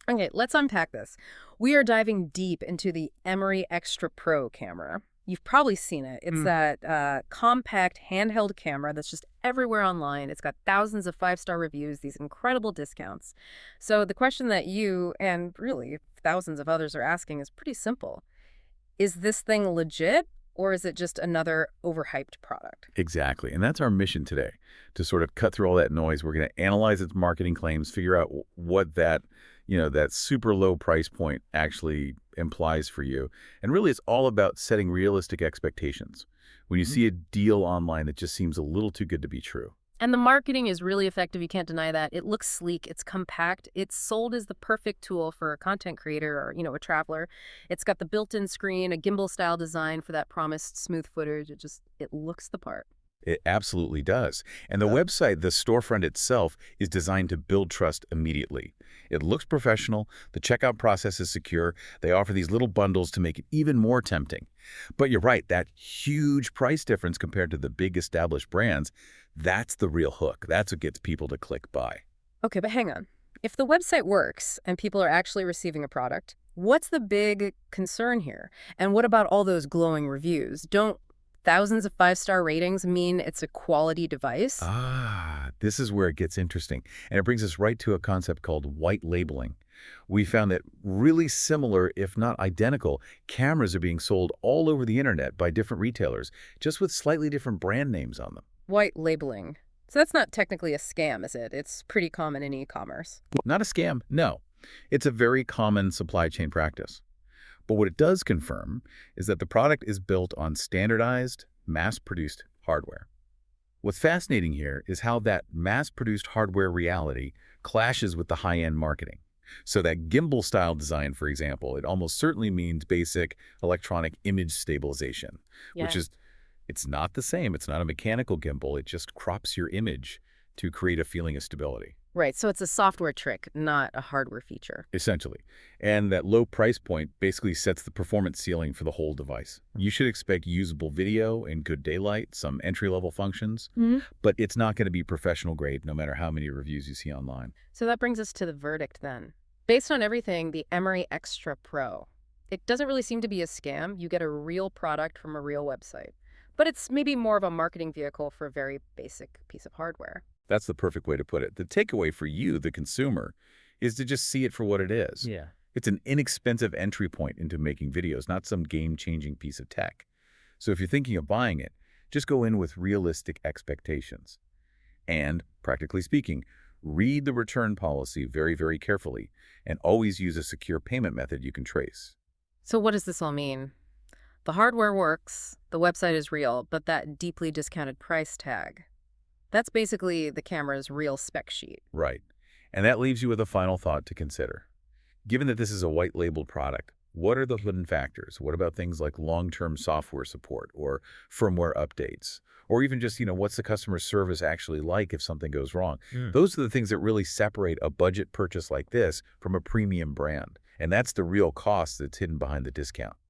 Okay, let's unpack this. We are diving deep into the Emory Xtra Pro camera. You've probably seen it. It's Mm, that compact handheld camera that's just everywhere online. It's got thousands of five-star reviews, these incredible discounts. So the question that you and really thousands of others are asking is pretty simple. Is this thing legit or is it just another overhyped product? exactly. And that's our mission today, to sort of cut through all that noise. We're going to analyze its marketing claims, figure out what that super low price point actually implies for you. And really, it's all about setting realistic expectations. When you Mhm. see a deal online that just seems a little too good to be true. And the marketing is really effective. You can't deny that. It looks sleek. It's compact. It's sold as the perfect tool for a content creator or, a traveler. It's got the built-in screen, a gimbal-style design for that promised smooth footage. It looks the part. It absolutely does. And the website, the storefront itself, is designed to build trust immediately. It looks professional, the checkout process is secure, they offer these little bundles to make it even more tempting. But you're right, that huge price difference compared to the big established brands, that's the real hook. That's what gets people to click buy. Okay, but hang on. If the website works and people are actually receiving a product, what's the big concern here? And what about all those glowing reviews? Don't thousands of five-star ratings mean it's a quality device? This is where it gets interesting. And it brings us right to a concept called white labeling. We found that really similar, if not identical, cameras are being sold all over the internet by different retailers, just with slightly different brand names on them. White labeling. So that's not technically a scam, is it? It's pretty common in e-commerce. Not a scam, no. It's a very common supply chain practice. But what it does confirm is that the product is built on standardized, mass-produced hardware. What's fascinating here is how that mass-produced hardware reality clashes with the high-end marketing. So that gimbal-style design, for example, it almost certainly means basic electronic image stabilization, which Yeah. is, it's not the same. It's not a mechanical gimbal. It just crops your image to create a feeling of stability. Right, so it's a software trick, not a hardware feature. Essentially. And that low price point basically sets the performance ceiling for the whole device. You should expect usable video in good daylight, some entry-level functions, Mhm. but it's not going to be professional grade no matter how many reviews you see online. So that brings us to the verdict then. Based on everything, the Emory Xtra Pro. It doesn't really seem to be a scam. You get a real product from a real website. But it's maybe more of a marketing vehicle for a very basic piece of hardware. That's the perfect way to put it. The takeaway for you, the consumer, is to just see it for what it is. Yeah. It's an inexpensive entry point into making videos, not some game-changing piece of tech. So if you're thinking of buying it, just go in with realistic expectations. And, practically speaking, read the return policy very, very carefully and always use a secure payment method you can trace. So what does this all mean? The hardware works, the website is real, but that deeply discounted price tag, that's basically the camera's real spec sheet. Right. And that leaves you with a final thought to consider. Given that this is a white-labeled product, what are the hidden factors? What about things like long-term software support or firmware updates? Or even just, what's the customer service actually like if something goes wrong? Those are the things that really separate a budget purchase like this from a premium brand. And that's the real cost that's hidden behind the discount.